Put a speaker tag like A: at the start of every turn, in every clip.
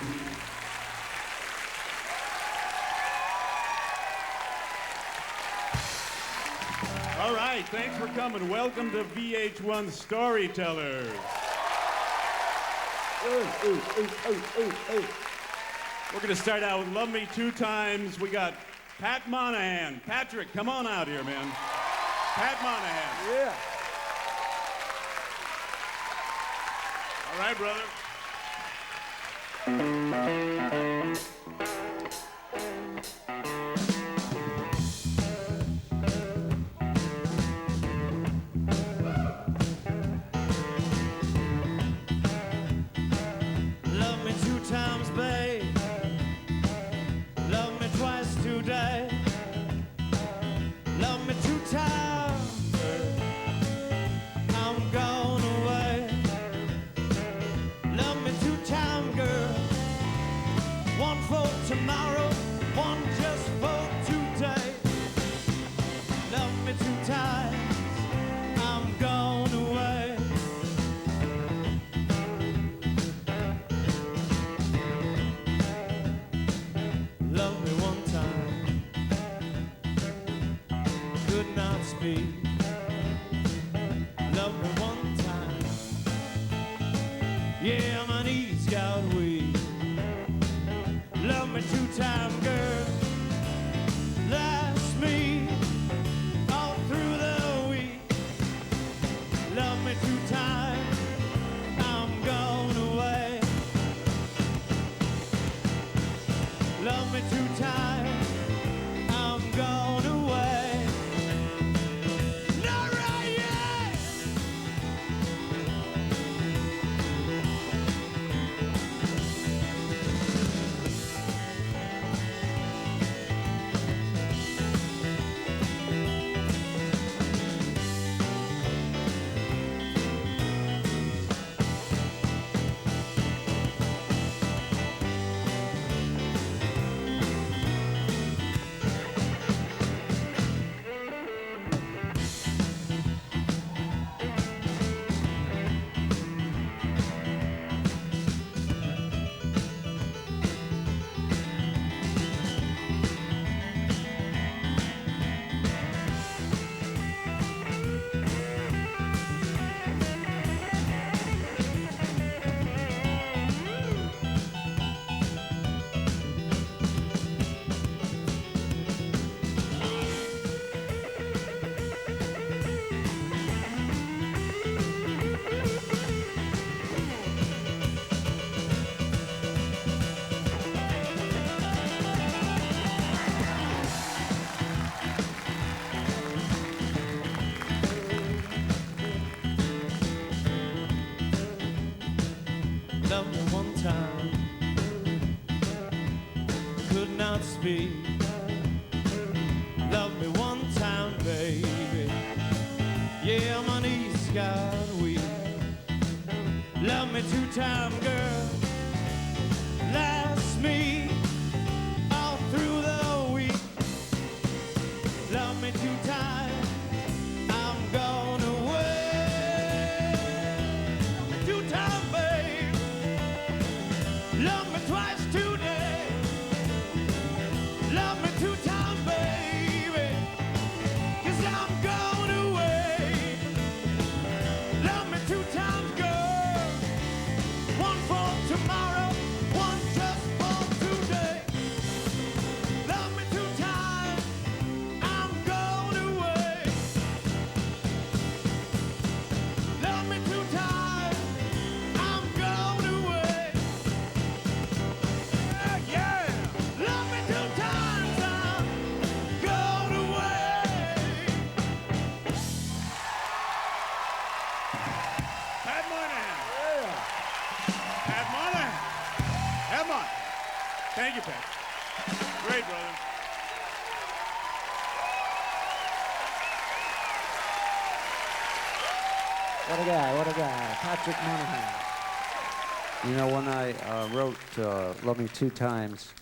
A: All right, thanks for coming. Welcome to VH1 Storytellers. We're going to start out with Love Me Two Times. We got Pat Monahan. Patrick, come on out here, man. Pat Monahan.
B: Yeah.
A: All right, brother.
C: Love me two times, babe. Love me twice today. Love me two times. I'm gone away. Love me two times, girl. One for tomorrow, one just for today. Love me two times. I'm gone away. Love me one time, could not speak. Love me one time, yeah, my knees got weak. Love me two times, girl, last me all through the week. Love me two times, I'm gone away. Love me two times, I'm gone away. Not right yet. Love me one time, could not speak. Love me one time, baby, yeah, my knees got weak. Love me two time, girl, last me all through the week. Love me two times, I'm gone away. Love me two times, babe. Love me twice today. Love me two times, baby. 'Cause I'm gone away. Love me two times, girl. One for tomorrow, one just for today. Love me two times, I'm gone away. Love me two times, I'm gone away. Yeah. Love me two times, I'm gone away.
A: Pat Monahan. Pat Monahan. Come on. Thank you, Pat. Great, brother.
B: What a guy, what a guy. Patrick Monahan.
D: You know, when I wrote Love Me Two Times,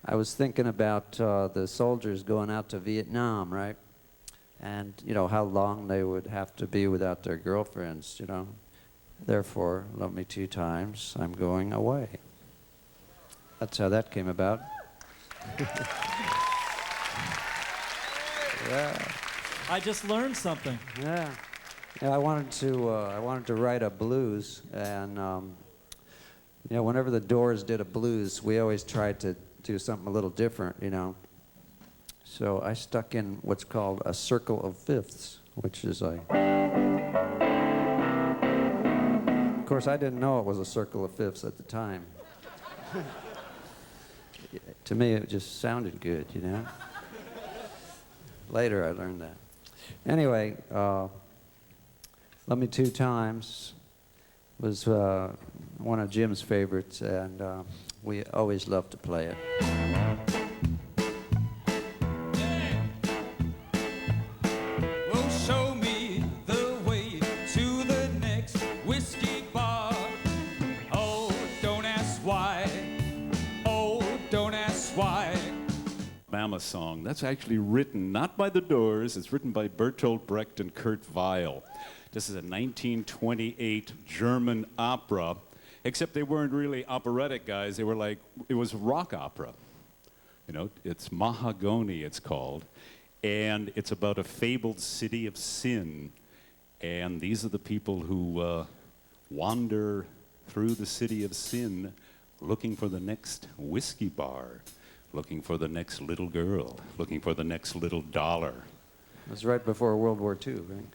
D: I was thinking about the soldiers going out to Vietnam, right? And, you know, how long they would have to be without their girlfriends, you know. Therefore, love me two times, I'm going away. That's how that came about. Yeah.
E: I just learned something.
D: Yeah. Yeah, I wanted to write a blues, and you know, whenever the Doors did a blues, we always tried to do something a little different, you know. So I stuck in what's called a circle of fifths, which is like. Of course, I didn't know it was a circle of fifths at the time. To me, it just sounded good, you know. Later, I learned that. Anyway, Love Me Two Times was one of Jim's favorites, and we always loved to play it.
C: Well, show me the way to the next whiskey bar. Oh, don't ask why. Oh, don't ask why.
A: Alabama song. That's actually written not by the Doors, it's written by Bertolt Brecht and Kurt Weill. This is a 1928 German opera, except they weren't really operatic guys. They were like, it was rock opera. You know, it's Mahagoni, it's called, and it's about a fabled city of sin. And these are the people who wander through the city of sin looking for the next whiskey bar, looking for the next little girl, looking for the next little dollar.
D: It was right before World War II, right?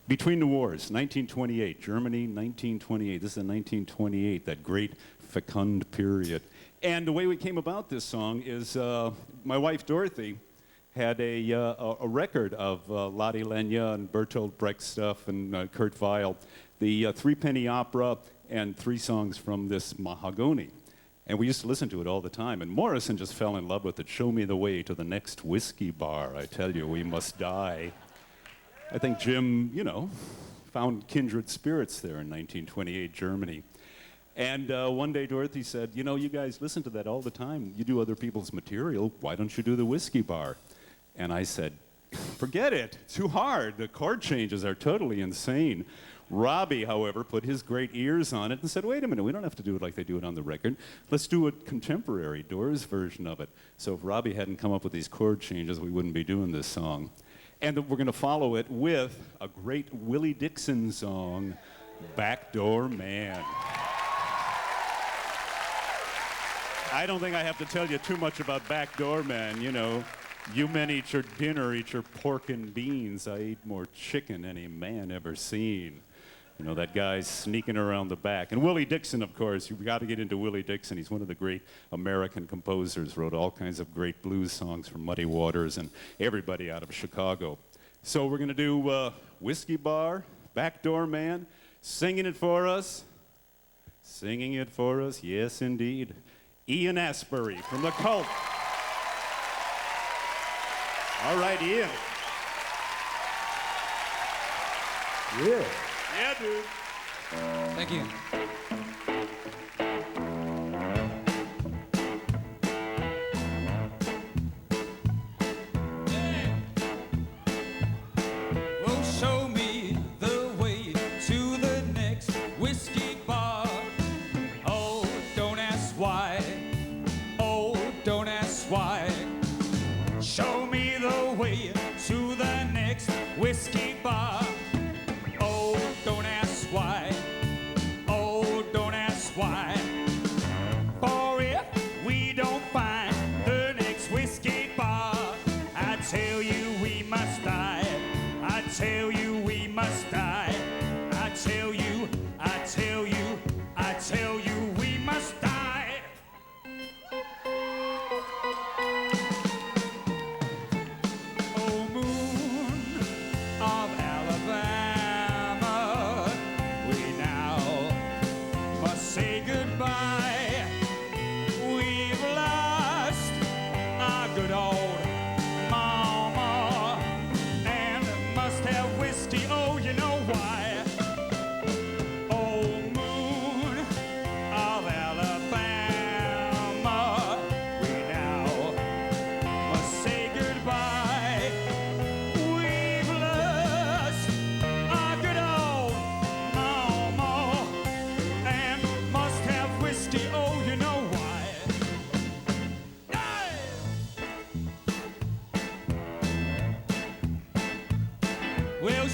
A: Between the wars, 1928, Germany, 1928. This is 1928, that great fecund period. And the way we came about this song is my wife Dorothy had a record of Lottie Lenya and Bertolt Brecht stuff and Kurt Weill, the Threepenny Opera and 3 songs from this Mahagoni. And we used to listen to it all the time. And Morrison just fell in love with it. Show me the way to the next whiskey bar. I tell you, we must die. I think Jim, you know, found kindred spirits there in 1928 Germany. And one day Dorothy said, you know, you guys listen to that all the time. You do other people's material. Why don't you do the whiskey bar? And I said, forget it. Too hard. The chord changes are totally insane. Robbie, however, put his great ears on it and said, wait a minute, we don't have to do it like they do it on the record. Let's do a contemporary Doors version of it. So if Robbie hadn't come up with these chord changes, we wouldn't be doing this song. And we're going to follow it with a great Willie Dixon song, Backdoor Man. I don't think I have to tell you too much about Backdoor Man, you know. You men eat your dinner, eat your pork and beans. I eat more chicken than any man ever seen. You know, that guy's sneaking around the back. And Willie Dixon, of course, you've got to get into Willie Dixon. He's one of the great American composers, wrote all kinds of great blues songs from Muddy Waters and everybody out of Chicago. So we're going to do Whisky Bar, Backdoor Man, singing it for us, yes indeed, Ian Astbury from The Cult. All right, Ian.
B: Yeah.
A: Yeah, dude.
C: Thank you. Well, show me the way to the next whiskey bar. Oh, don't ask why. Oh, don't ask why. Show me the way to the next whiskey bar. Oh, don't ask why. Oh, don't ask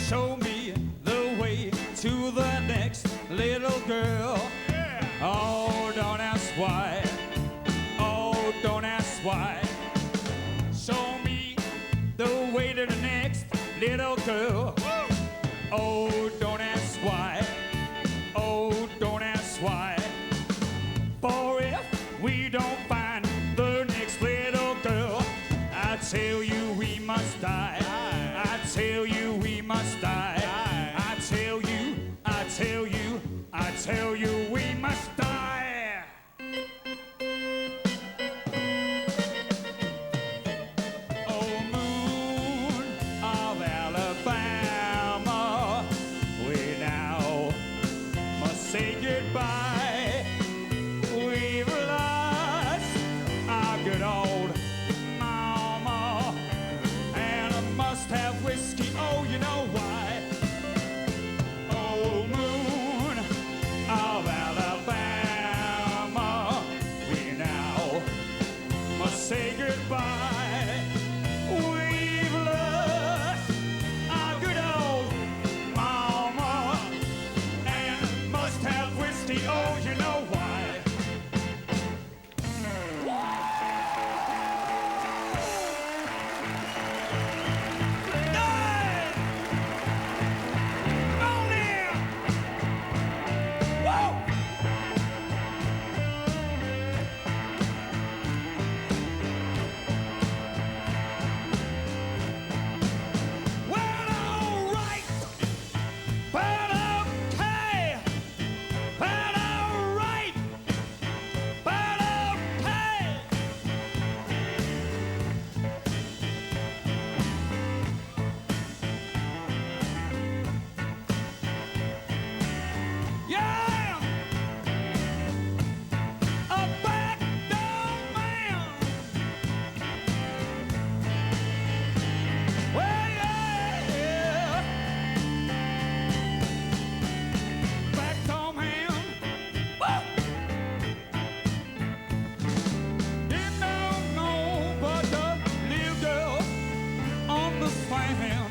C: show me the way to the next little girl. Oh, don't ask why. Oh, don't ask why. Show me the way to the next little girl. Oh, don't ask why. Oh, don't ask why. For if we don't find the next little girl, I tell you we must die. I tell you we must die. I tell you, I tell you, I tell you we must die. Oh, moon of Alabama, we now must say goodbye. We've lost our good old mama, and I must have whiskey. Oh, you know why? Oh, moon of Alabama, we now must say goodbye. We've lost our good old mama, and must have whiskey. Oh, you know why? Hey! On there! Whoa! Well, all right, but okay, but all right, but okay. Yeah, a backdoor man. Well, yeah, backdoor man. Woo! Didn't know but the little girl on the stand.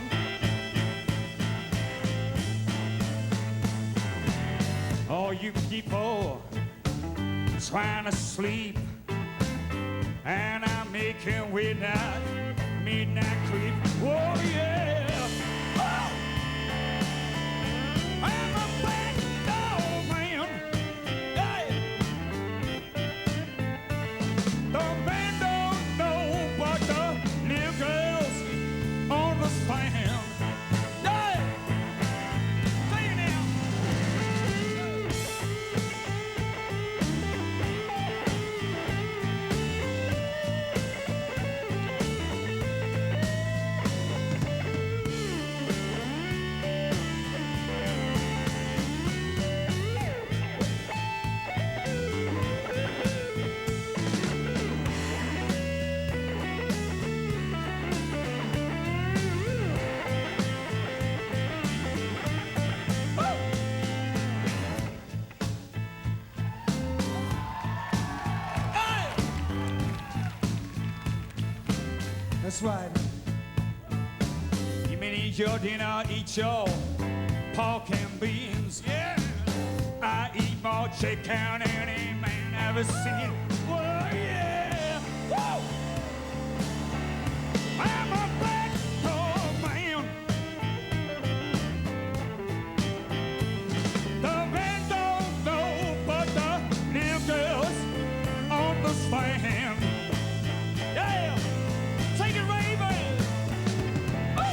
C: All you people trying to sleep, and I'm making midnight creep. Oh yeah. Oh! I'm a backdoor man. Hey! The man don't know but the little girls on the stand. Hey! Say it now. Hey! That's right. You may eat your dinner, eat your pork and beans. Yeah. I eat more chicken than any man ever seen. Well, yeah. Woo! I'm a backdoor man. The man don't know but the little girls on the stand. Yeah. Take it, Raven. Woo!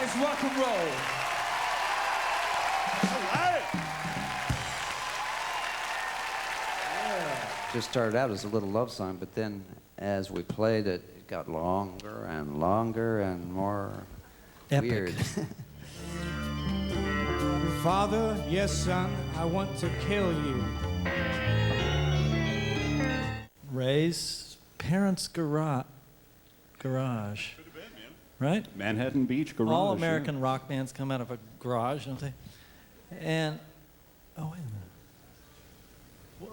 B: Let's rock and roll.
D: Just started out as a little love song, but then as we played it, it got longer and longer and more
E: Epic.
D: weird.
C: Father, yes, son, I want to kill you.
E: Ray's parents' garage.
A: Could have been, man.
E: Right?
A: Manhattan Beach garage.
E: All
A: yeah.
E: American rock bands come out of a garage, don't they? And, oh, wait a minute.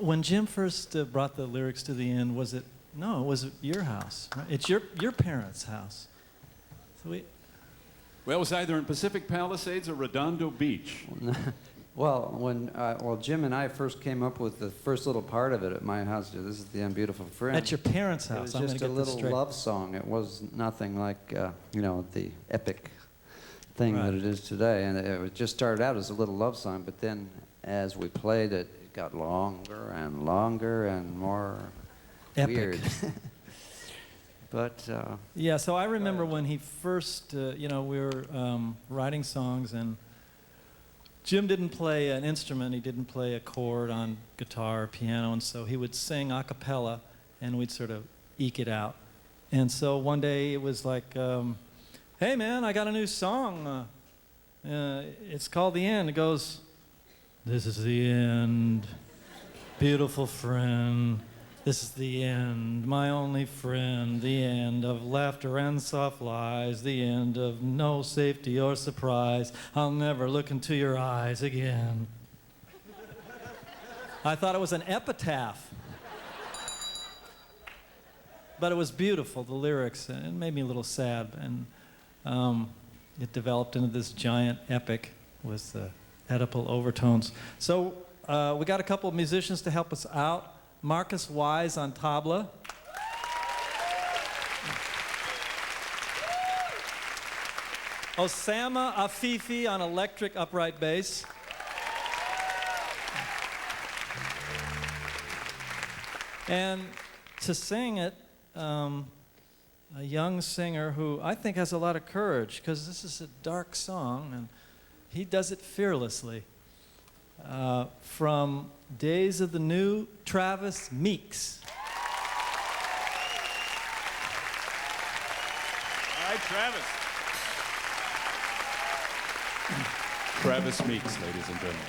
E: When Jim first brought the lyrics to the end, was it, no, it was at your house, right? It's your parents' house. So
A: Well, it was either in Pacific Palisades or Redondo Beach.
D: Well, when Jim and I first came up with the first little part of it at my house, this is the unbeautiful friend.
E: at your parents'
D: It
E: house,
D: was
E: I'm
D: just
E: going
D: a
E: to get this
D: little
E: straight.
D: love song. It was nothing like, the epic thing that
E: Right.
D: it is today. And it just started out as a little love song, but then as we played it, it got longer and more
E: Epic.
D: weird. But
E: Yeah, so I remember when he first, we were writing songs, and Jim didn't play an instrument. He didn't play a chord on guitar or piano, and so he would sing a cappella, and we'd sort of eke it out. And so one day it was like, hey, man, I got a new song. It's called The End. It goes, this is the end, beautiful friend. This is the end, my only friend, the end of laughter and soft lies, the end of no safety or surprise. I'll never look into your eyes again. I thought it was an epitaph. But it was beautiful, the lyrics, and it made me a little sad. And it developed into this giant epic with Oedipal overtones. So we got a couple of musicians to help us out. Marcus Wise on tabla. Osama Afifi on electric upright bass. And to sing it, a young singer who I think has a lot of courage, because this is a dark song, and he does it fearlessly. From Days of the New, Travis Meeks.
A: All right, Travis. Travis Meeks, ladies and gentlemen.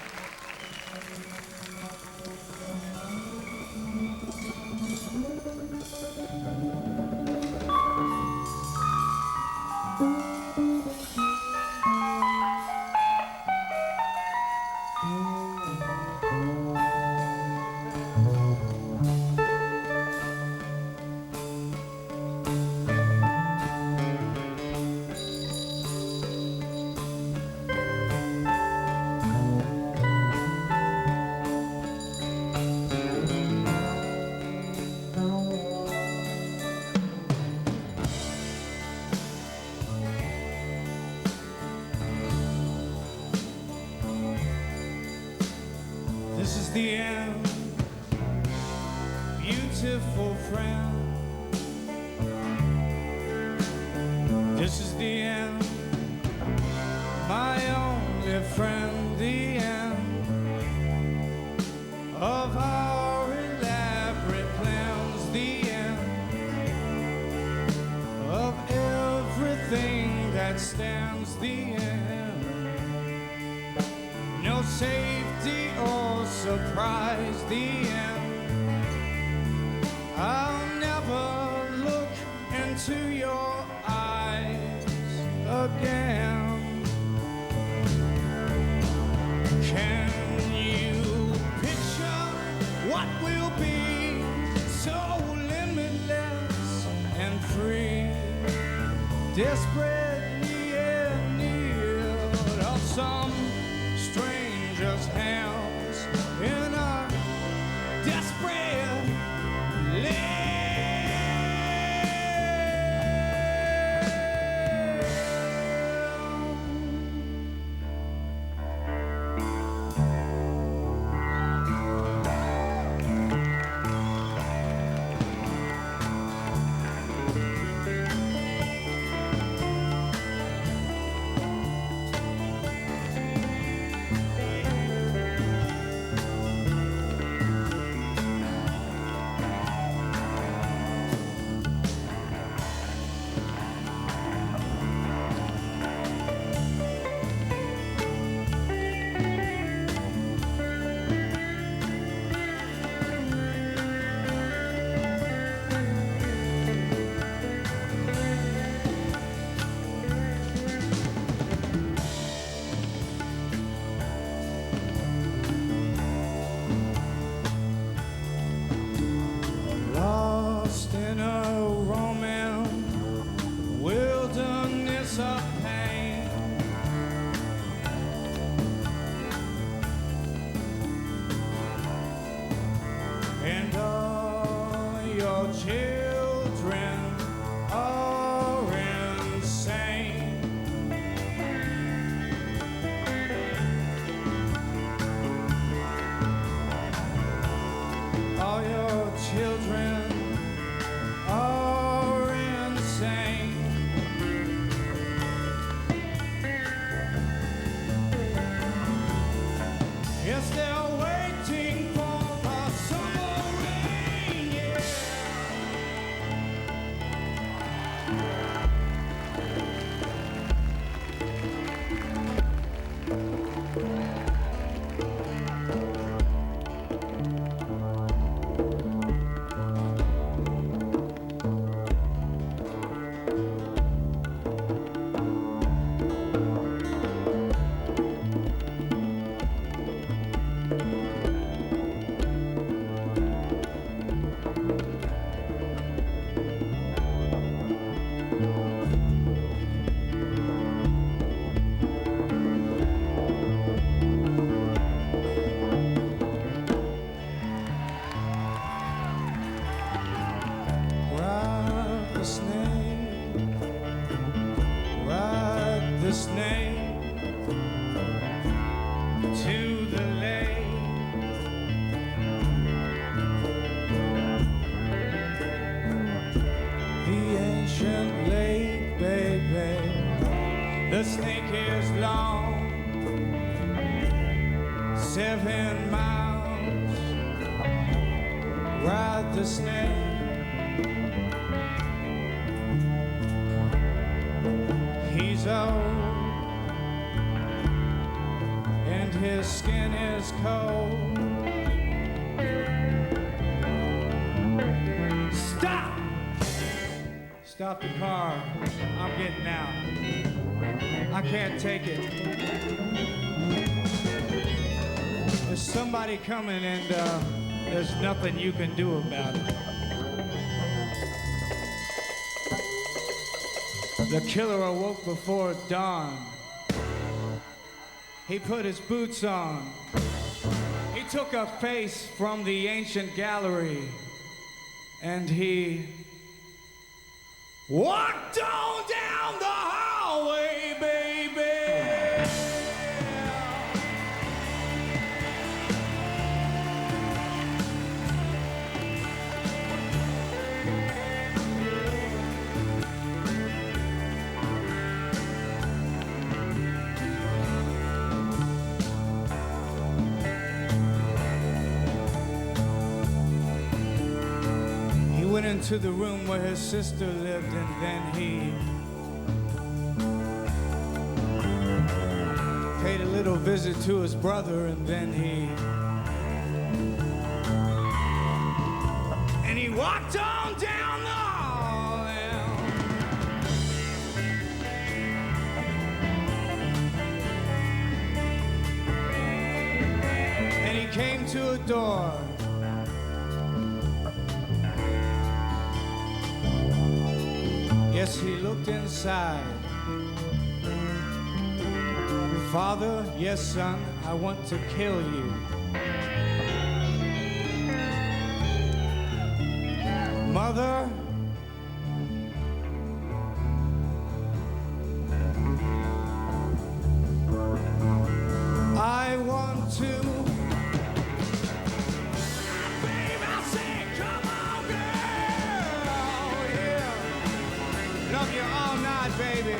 C: This is the end, beautiful friend. This is the end, my only friend. The end of our elaborate plans. The end of everything that stands. The end, no safety or surprise. The end, I'll never look into your eyes again. Can you picture what will be so limitless and free? Desperately in need of some stranger's hands in a desperate land. Yes, they're waiting for the summer rain, yeah. Ride the snake, ride the snake to the lake. The ancient lake, baby. The snake is long, 7 miles. Ride the snake. He's old and his skin is cold. Stop! Stop the car. I'm getting out. I can't take it. There's somebody coming and there's nothing you can do about it. The killer awoke before dawn. He put his boots on. He took a face from the ancient gallery and he walked on down the hallway, baby. Went into the room where his sister lived, and then he paid a little visit to his brother, and then he walked on down the hall. And he came to a door. Yes, he looked inside. Father, yes, son, I want to kill you. Mother, I want to. Babe, I said, come on, girl, yeah. Love you all night, baby.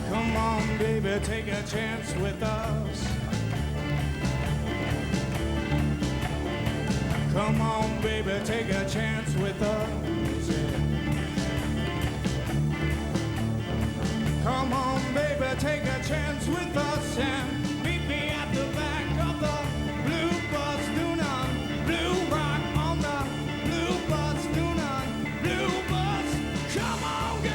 C: Come on, baby, take a chance with us. Come on, baby, take a chance with us. Come on, baby, take a chance with us and meet me at the back of the blue bus Noonan, blue rock on the blue bus Noonan, blue bus. Come on, girl.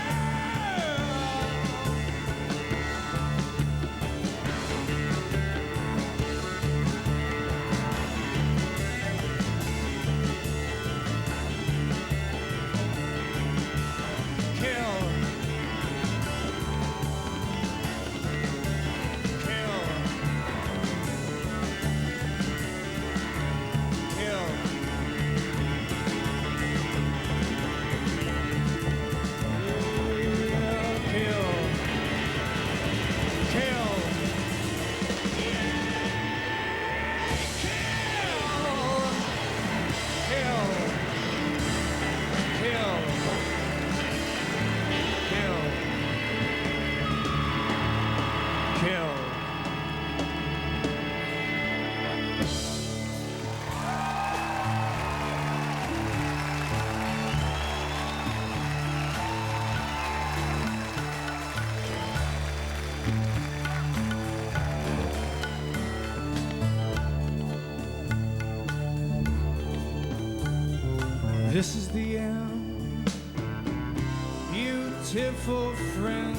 C: pitiful friend,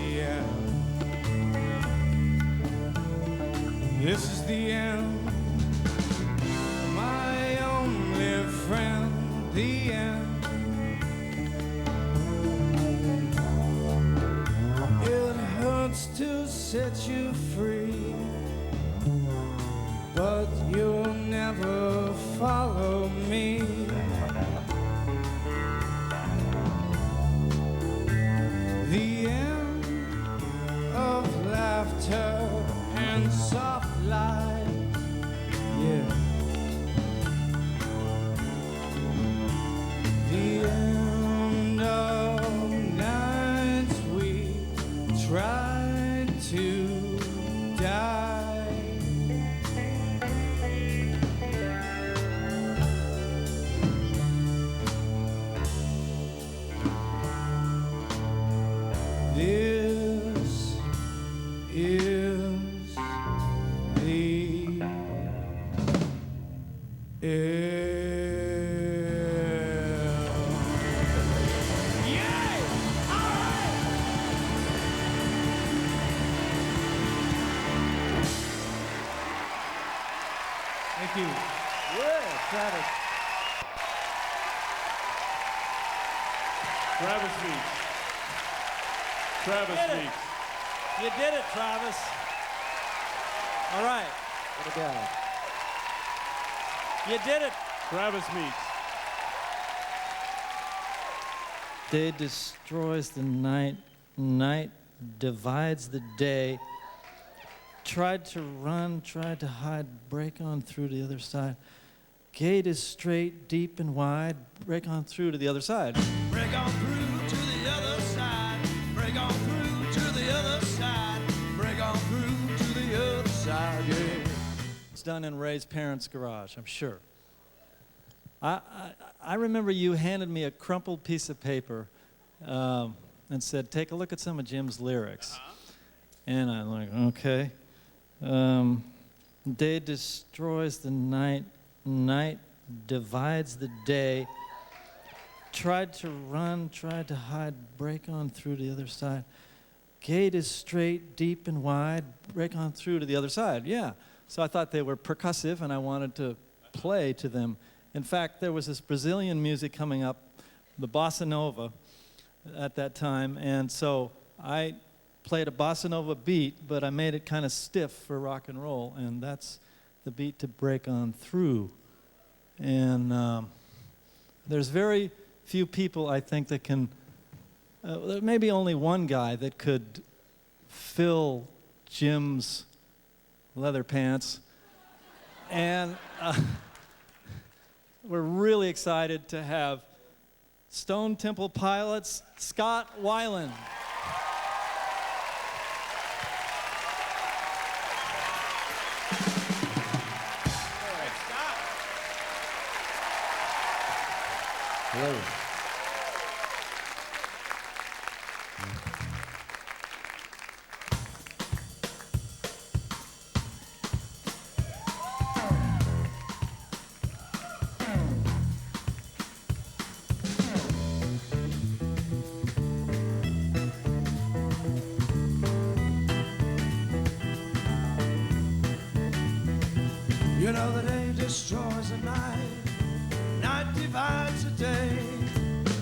C: yeah. This is the end, my only friend, the end. It hurts to set you free, but you'll never follow me. The end of laughter and soft light, yeah. The end of nights we tried to die. This is the Thank you.
B: Yeah, Travis.
A: Travis Meeks. Travis Meeks.
E: You did it, Travis. All right.
D: What a guy.
E: You did it.
A: Travis Meeks.
E: Day destroys the night, night divides the day. Tried to run, tried to hide, break on through to the other side. Gate is straight, deep and wide, break on through to the other side.
C: Break on through to the other side. Break on through to the other side. Break on through to the other side, yeah.
E: It's done in Ray's parents' garage, I'm sure. I remember you handed me a crumpled piece of paper and said, take a look at some of Jim's lyrics. And I'm like, okay. Day destroys the night, night divides the day. Tried to run, tried to hide, break on through to the other side. Gate is straight, deep and wide, break on through to the other side. Yeah. So I thought they were percussive and I wanted to play to them. In fact, there was this Brazilian music coming up, the bossa nova, at that time, and so I played a bossa nova beat, but I made it kind of stiff for rock and roll, and that's the beat to break on through. And there's very few people, I think, that can, there may be only one guy that could fill Jim's leather pants. And we're really excited to have Stone Temple Pilots, Scott Weiland.
D: Hello.
C: You know the day destroys the night, night divides the day.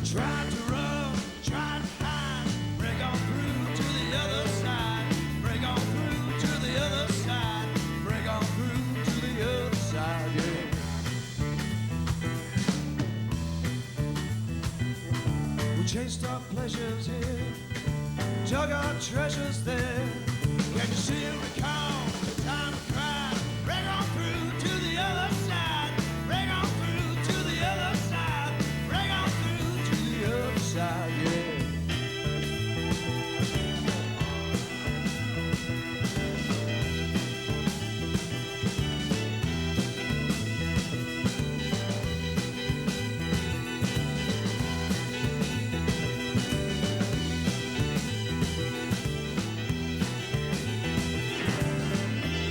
C: Try to run, try to hide, break on through to the other side, break on through to the other side, break on through to the other side, yeah. We chased our pleasures here, dug our treasures there. Can you still recall the time we cried? Break on through to the other side. Break on through to the other side. Break on through to the other side, yeah.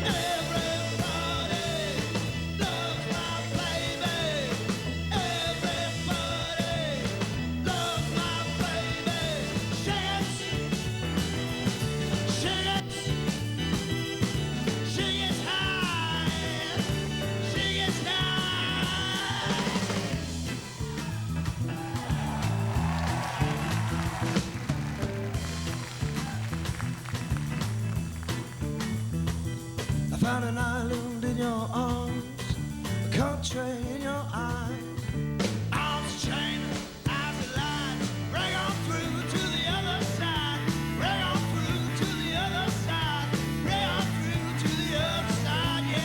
C: Yeah. Find an island in your arms, a country in your eyes. Arms chained, eyes aligned. Bring on through to the other side. Bring on through to the other side. Bring on through to the other side, yeah.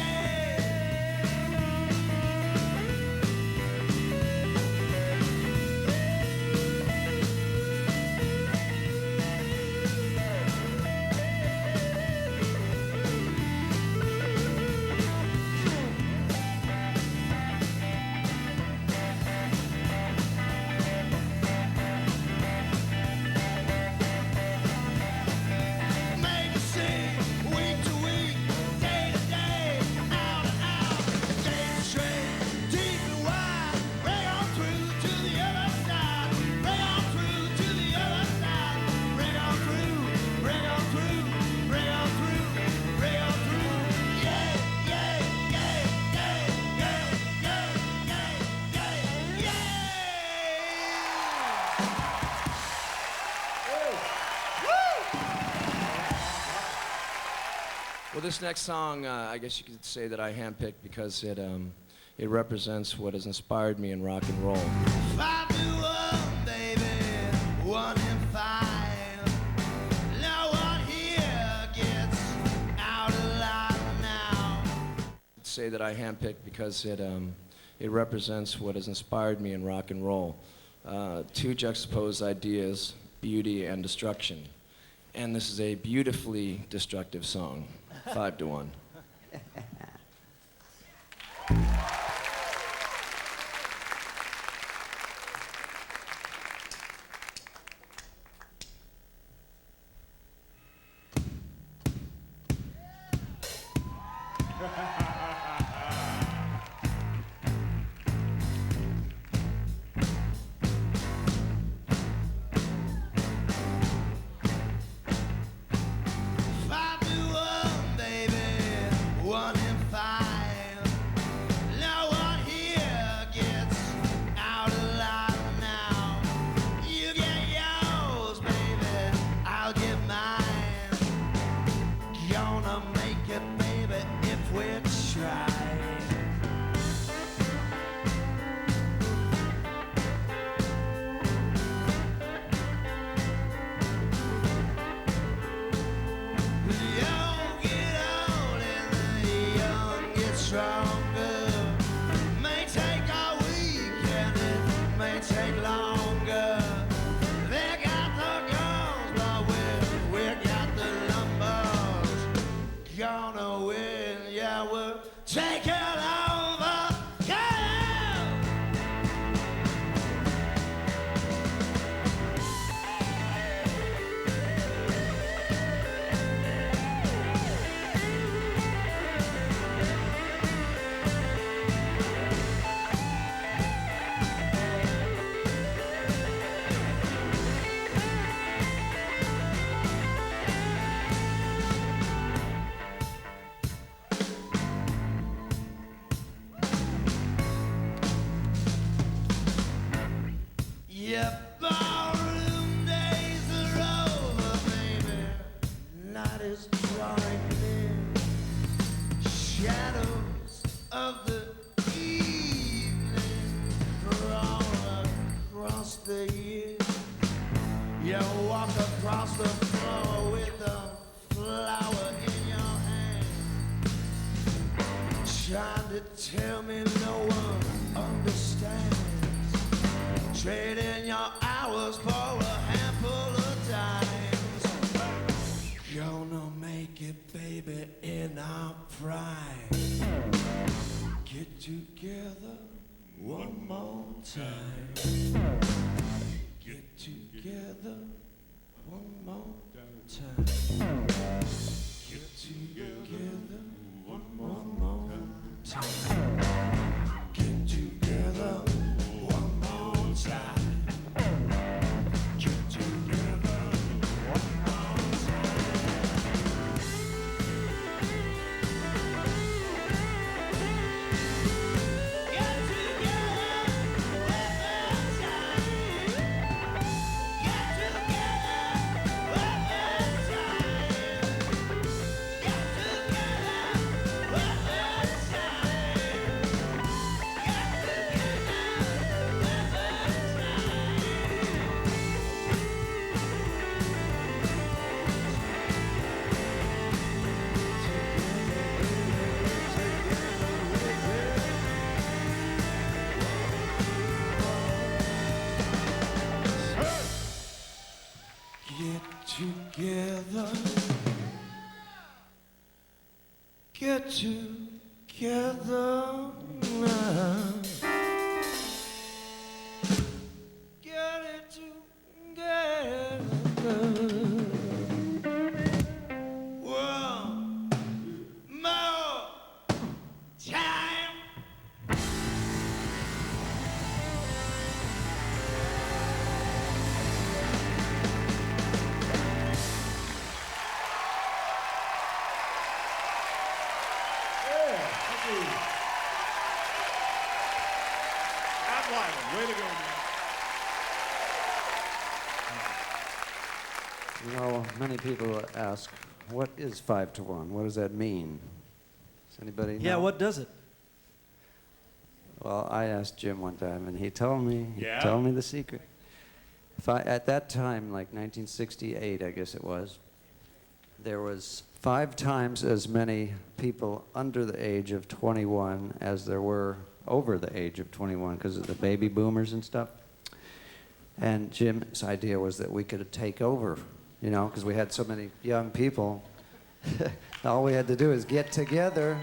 C: Make a scene, week to week, day to day, hour to hour, day straight, deep and wide. Bring on through to the other side. Bring on through to the other side. Bring on through, bring on through, bring on through, bring on through. Yeah, yeah, yeah, yeah, yeah, yeah, yeah, yeah, yeah.
F: Well, this next song, I guess you could say that I handpicked because it represents what has inspired me in rock and roll.
C: 5 to 1, baby, 1 in 5. No one here gets out alive now.
F: I'd say that I handpicked because it represents what has inspired me in rock and roll. Two juxtaposed ideas, beauty and destruction. And this is a beautifully destructive song, 5 to 1.
C: Five to 1, baby, 1 in 5. No one here gets out alive now. You get yours, baby, I'll get mine. Gonna make it, baby, if we try. The young get old and the young get stronger. May take a week and it may take longer. They got the guns, but we got the numbers. Gonna win, yeah, we're taking over. Yeah! Yep, barroom days are over, baby. Night is drawing near. Shadows of the evening crawl across the year. You walk across the floor with a flower in your hand, trying to tell me no one understands. Trading your hours for a handful of dimes. Gonna make it, baby, in our prime. Get together one more time. Get together one more time. Get together one more time. Get together one more time. Get together one more Get together one more time. Get together one more time. Get together Get together. Get together now. Get it together. One more time.
A: Weiland, way to go, man.
D: You know, many people ask, what is 5-to-1? What does that mean? Does anybody know?
E: Yeah, what does it?
D: Well, I asked Jim one time, and he told me,
A: Yeah?
D: told me the secret. At that time, like 1968, I guess it was, there was 5 times as many people under the age of 21 as there were over the age of 21 because of the baby boomers and stuff. And Jim's idea was that we could take over, you know, because we had so many young people. All we had to do is get together,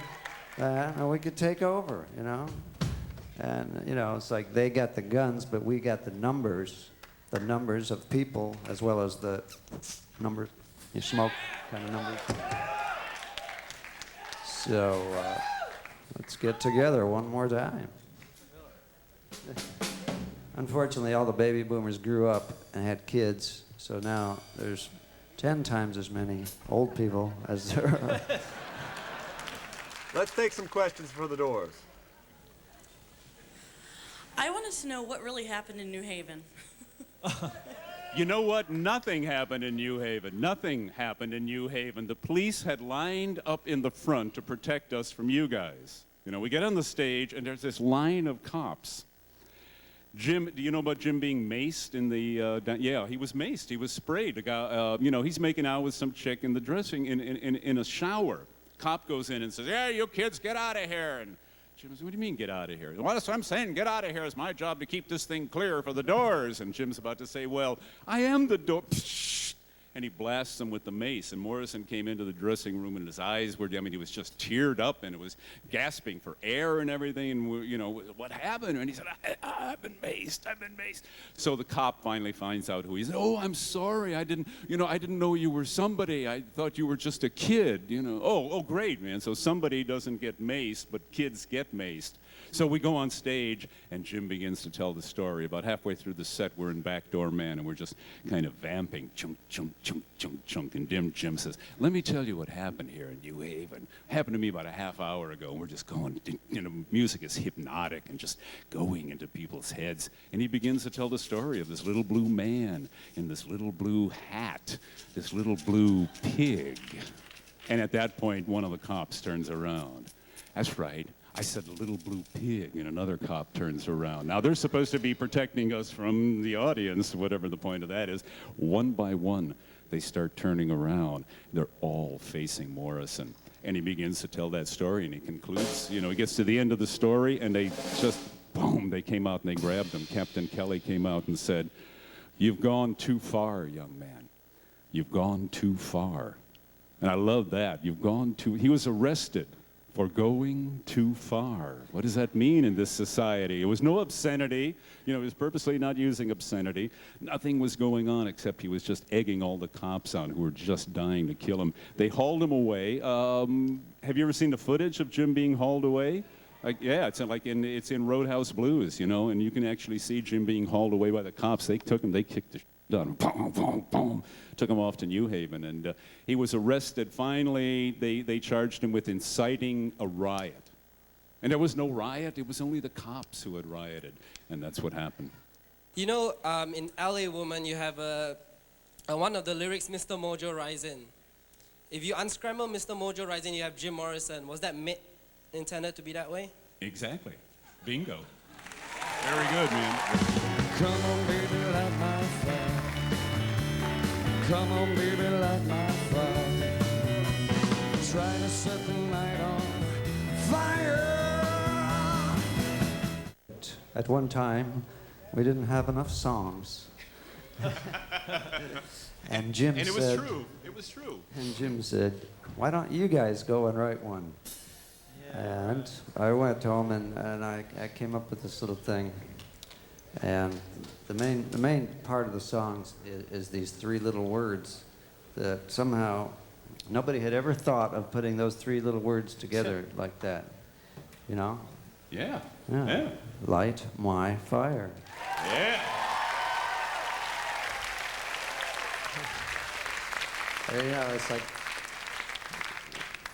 D: and we could take over, you know. And, you know, it's like they got the guns, but we got the numbers of people, as well as the numbers, you smoke kind of numbers. So, let's get together one more time. Unfortunately, all the baby boomers grew up and had kids, so now there's 10 times as many old people as there are.
B: Let's take some questions for the Doors.
G: I wanted to know what really happened in New Haven.
A: You know what? Nothing happened in New Haven. Nothing happened in New Haven. The police had lined up in the front to protect us from you guys. You know, we get on the stage, and there's this line of cops. Jim, do you know about Jim being maced in the, yeah, he was maced. He was sprayed. The guy, you know, he's making out with some chick in the dressing, in a shower. Cop goes in and says, yeah, you kids, get out of here. And Jim says, what do you mean, get out of here? Well, that's what I'm saying, get out of here. It's my job to keep this thing clear for the Doors. And Jim's about to say, well, I am the door. And he blasts him with the mace. And Morrison came into the dressing room, and his eyes were, I mean, he was just teared up, and it was gasping for air and everything. And, you know, what happened? And he said, I've been maced, I've been maced. So the cop finally finds out who he is. Oh, I'm sorry, I didn't know you were somebody. I thought you were just a kid, you know. Oh, great, man. So somebody doesn't get maced, but kids get maced. So we go on stage, and Jim begins to tell the story. About halfway through the set, we're in Backdoor Man, and we're just kind of vamping, chunk, chunk, chunk, chunk, chunk. And Jim says, let me tell you what happened here in New Haven. Happened to me about a half hour ago, and we're just going, you know, music is hypnotic and just going into people's heads. And he begins to tell the story of this little blue man in this little blue hat, this little blue pig. And at that point, one of the cops turns around. That's right. I said, little blue pig, and another cop turns around. Now, they're supposed to be protecting us from the audience, whatever the point of that is. One by one, they start turning around. They're all facing Morrison. And he begins to tell that story, and he concludes, you know, he gets to the end of the story, and they just, boom, they came out and they grabbed him. Captain Kelly came out and said, you've gone too far, young man. You've gone too far. And I love that. You've gone too, he was arrested for going too far. What does that mean in this society? It was no obscenity. You know, he was purposely not using obscenity. Nothing was going on except he was just egging all the cops on who were just dying to kill him. They hauled him away. Have you ever seen the footage of Jim being hauled away? Like, yeah, it's in Roadhouse Blues, you know, and you can actually see Jim being hauled away by the cops. They took him, they kicked the shit out of him, boom, boom, boom, took him off to New Haven, and he was arrested. Finally, they charged him with inciting a riot. And there was no riot, it was only the cops who had rioted, and that's what happened.
H: You know, in LA Woman, you have one of the lyrics, Mr. Mojo Rise In. If you unscramble Mr. Mojo Rise In, you have Jim Morrison. Was that intended to be that way?
A: Exactly. Bingo. Very good, man.
C: Come on, baby, light my fire. Come on, baby, light my fire. Try to set the night on fire.
D: At one time, we didn't have enough songs. And Jim
A: And it
D: said,
A: was true. It was true.
D: And Jim said, why don't you guys go and write one? And I went home and I came up with this little thing. And the main part of the songs is these three little words that somehow nobody had ever thought of putting those three little words together like that. You know?
A: Yeah.
D: Yeah.
A: Yeah.
D: Light my fire.
A: Yeah.
D: Yeah, it's like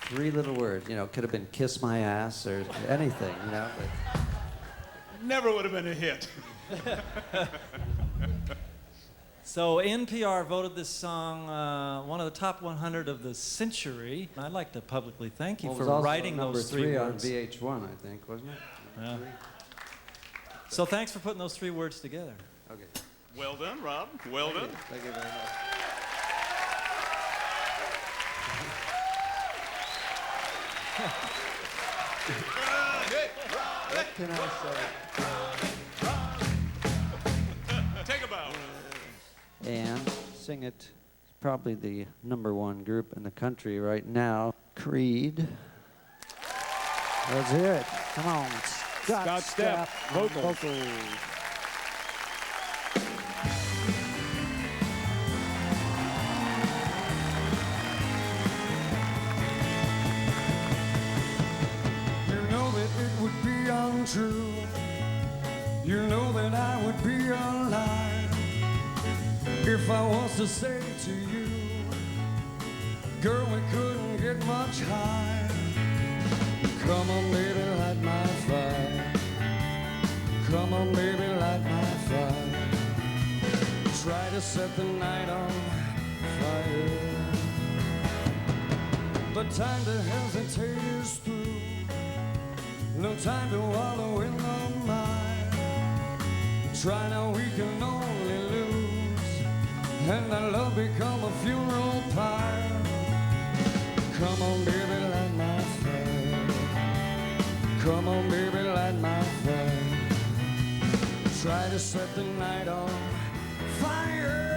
D: three little words. You know, could have been kiss my ass or anything, you know. But
A: Never would have been a hit.
E: So NPR voted this song one of the top 100 of the century. I'd like to publicly thank you
D: Well, it
E: for
D: was also
E: writing
D: number
E: those three words.
D: on VH1, I think, wasn't it?
E: Yeah. So thanks for putting those three words together.
D: Okay.
A: Well done, Rob. Well done.
D: Thank you very much. What can I say?
A: Take a bow.
D: And sing it. It's probably the #1 group in the country right now. Creed. Let's hear it. Come on.
A: Scott Stapp, vocals.
C: You know that it would be untrue. You know that I would be a lie if I was to say to you, girl, we couldn't get much higher. Come on, baby, light my fire. Come on, baby, light my fire. Try to set the night on fire. The time to hesitate is through. No time to wallow in the mire. Try now, we can only lose, and our love become a funeral pyre. Come on, baby, light my fire. Come on, baby, light my fire. Try to set the night on fire.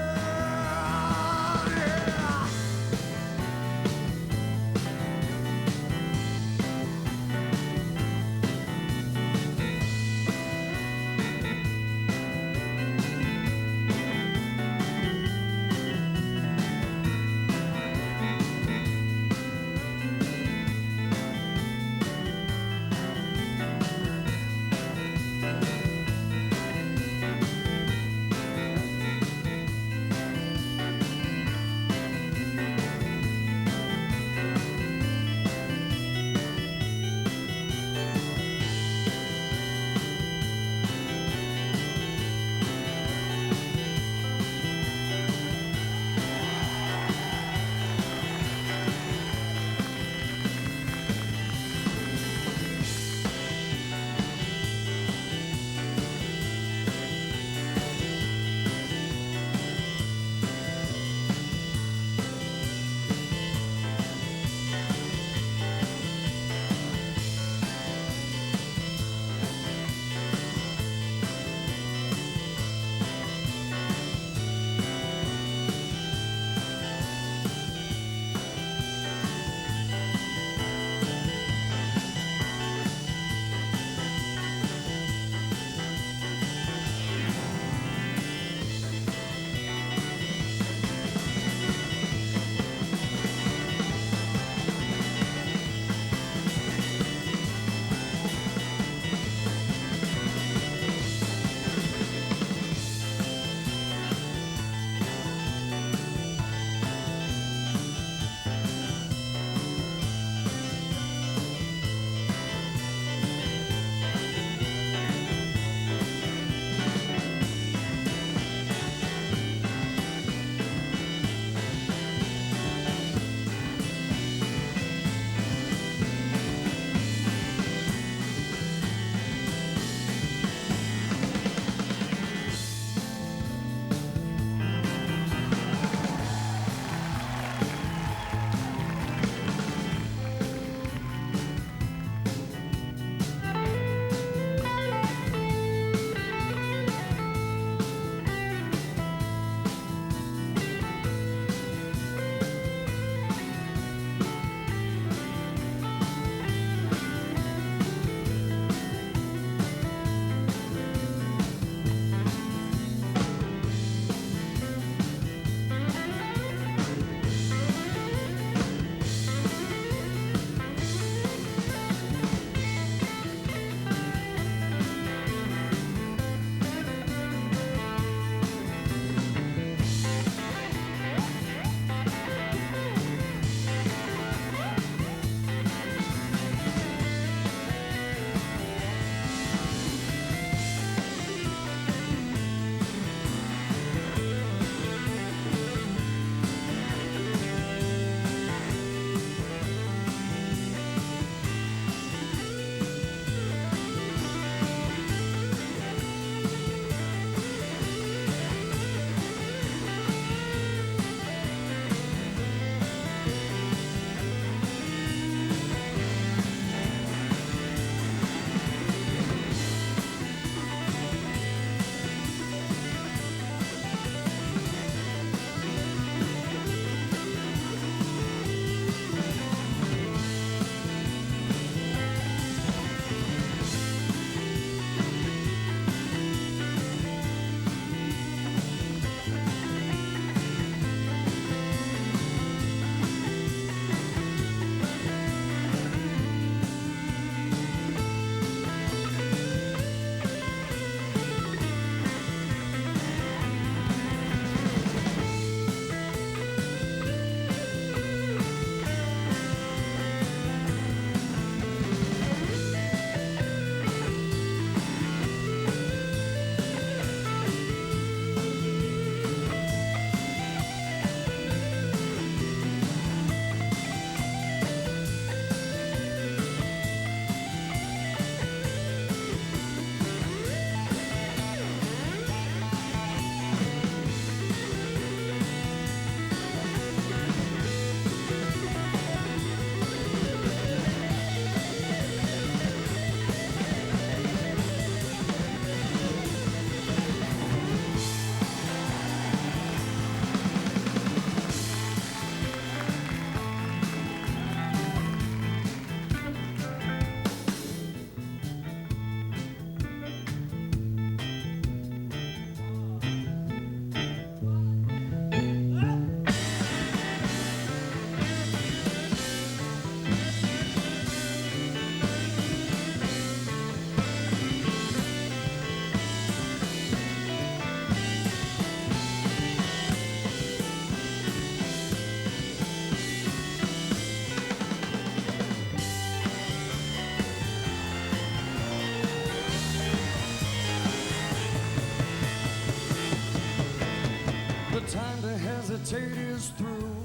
C: say it is through.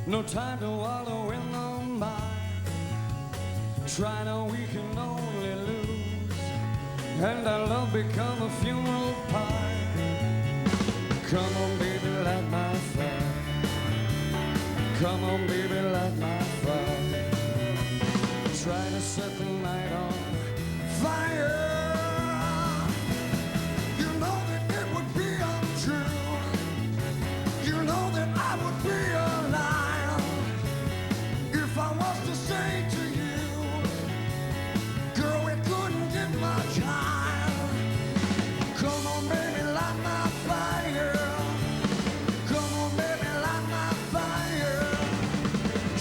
C: No time to wallow in the mire. Try now, we can only lose, and our love become a funeral pyre. Come on, baby, light my fire. Come on, baby, light my fire. Try to set the night on fire. You know that it would be untrue. You know that I would be a liar if I was to say to you, girl, we couldn't get much higher. Come on, baby, light my fire. Come on, baby, light my fire.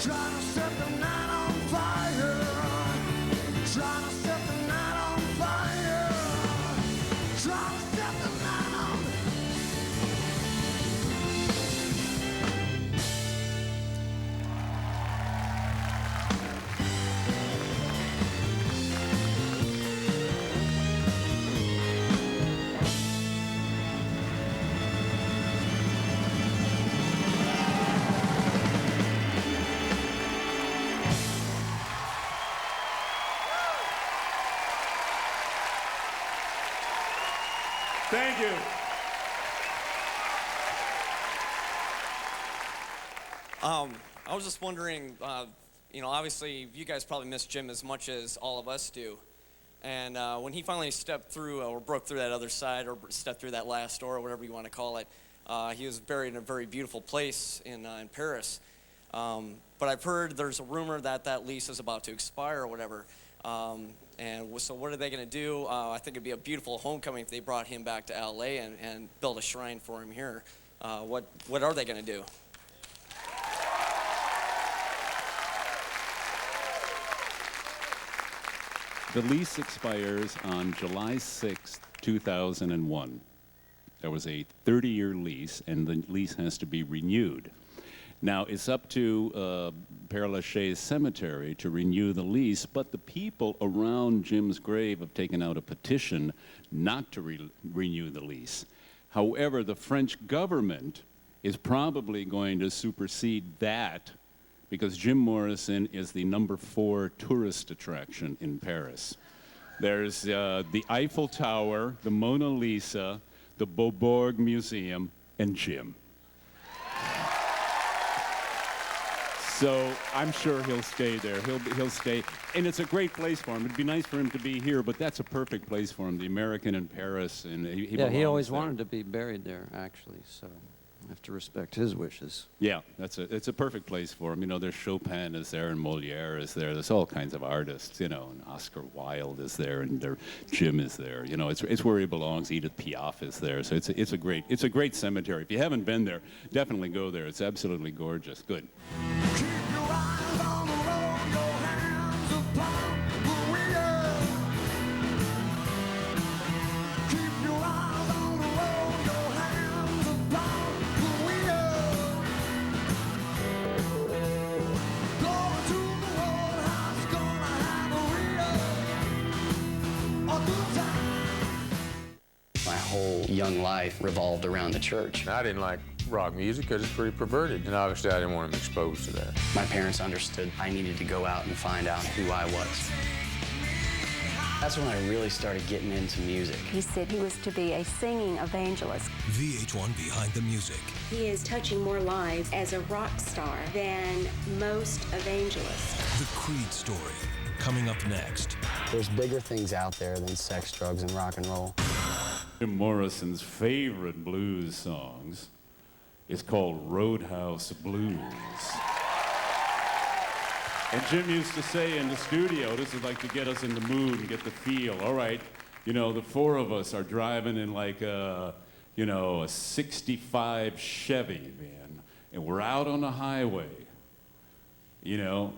C: Try to set the night on fire. Try to set the night on fire. Try to set the night on.
A: Thank you.
I: I was just wondering, you know, obviously you guys probably miss Jim as much as all of us do. And when he finally stepped through or broke through that other side or stepped through that last door or whatever you want to call it, he was buried in a very beautiful place in Paris. But I've heard there's a rumor that that lease is about to expire or whatever. And so what are they going to do? I think it'd be a beautiful homecoming if they brought him back to LA and build a shrine for him here. What are they going to do?
A: The lease expires on July 6, 2001. There was a 30-year lease, and the lease has to be renewed. Now, it's up to Père Lachaise Cemetery to renew the lease, but the people around Jim's grave have taken out a petition not to renew the lease. However, the French government is probably going to supersede that because Jim Morrison is the #4 tourist attraction in Paris. There's the Eiffel Tower, the Mona Lisa, the Beaubourg Museum, and Jim. So I'm sure he'll stay there. He'll stay, and it's a great place for him. It'd be nice for him to be here, but that's a perfect place for him. The American in Paris, and
D: he always wanted to be buried there, actually. So I have to respect his wishes.
A: Yeah, it's a perfect place for him. You know, there's Chopin is there, and Molière is there. There's all kinds of artists, you know, and Oscar Wilde is there, and Jim is there. You know, it's where he belongs. Edith Piaf is there. So it's a great cemetery. If you haven't been there, definitely go there. It's absolutely gorgeous. Good.
C: Keep your eyes on the road, your hands upon the wheel. Keep your eyes on the road, your hands upon the wheel. Going to the Roadhouse, gonna have a good time.
J: My whole young life revolved around the church.
K: I didn't like rock music because it's pretty perverted, and obviously I didn't want him exposed to that.
J: My parents understood I needed to go out and find out who I was. That's when I really started getting into music.
L: He said he was to be a singing evangelist.
M: VH1 Behind the Music.
L: He is touching more lives as a rock star than most evangelists.
M: The Creed story, coming up next.
J: There's bigger things out there than sex, drugs, and rock and roll.
A: Jim Morrison's favorite blues songs is called Roadhouse Blues. And Jim used to say in the studio, this is like to get us in the mood and get the feel. All right, you know, the four of us are driving in like a 65 Chevy van, and we're out on the highway, you know,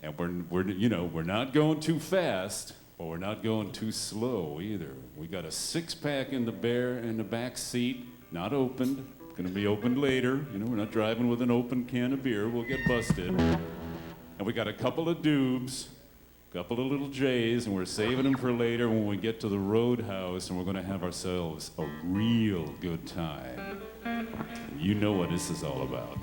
A: and we're not going too fast, but we're not going too slow either. We got a six-pack in the back seat, not opened. Going to be opened later. You know, we're not driving with an open can of beer. We'll get busted. And we got a couple of Dubs, a couple of little J's, and we're saving them for later when we get to the Roadhouse, and we're going to have ourselves a real good time. You know what this is all about.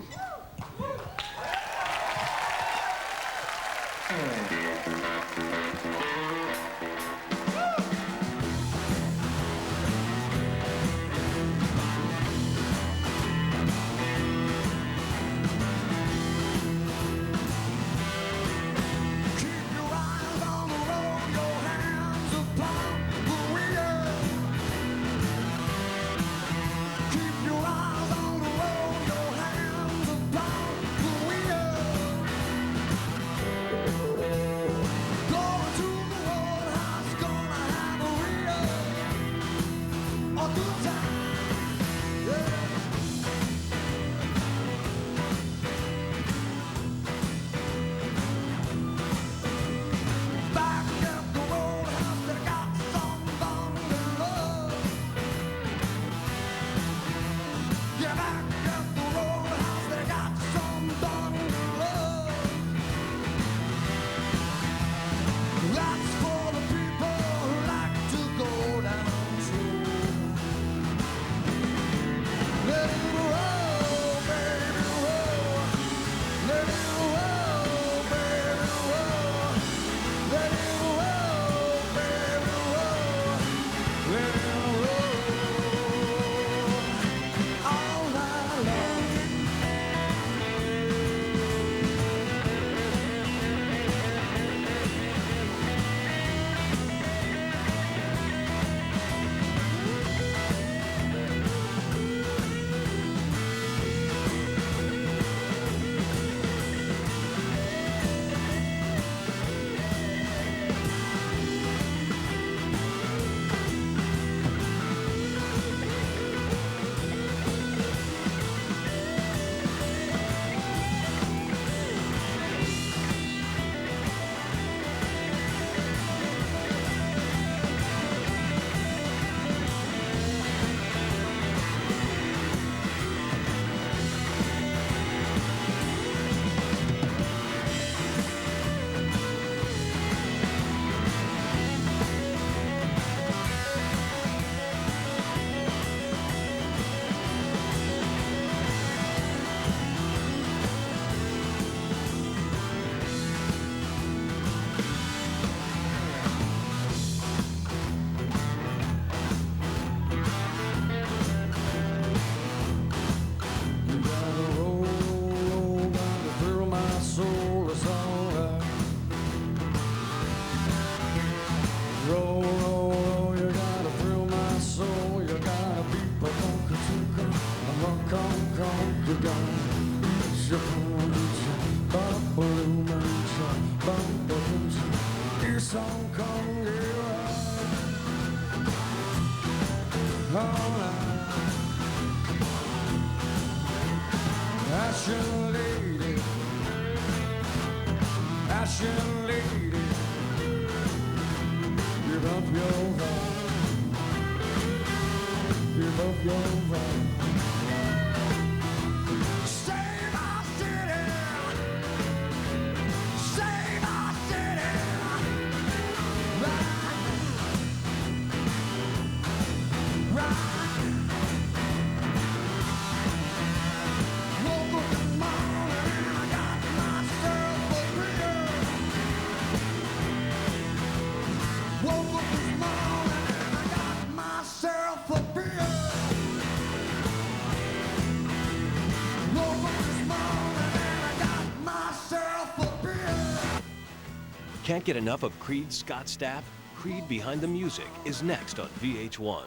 M: Can't get enough of Creed's Scott Stapp? Creed Behind the Music is next on VH1.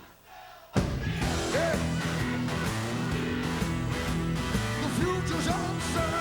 C: The future's uncertain.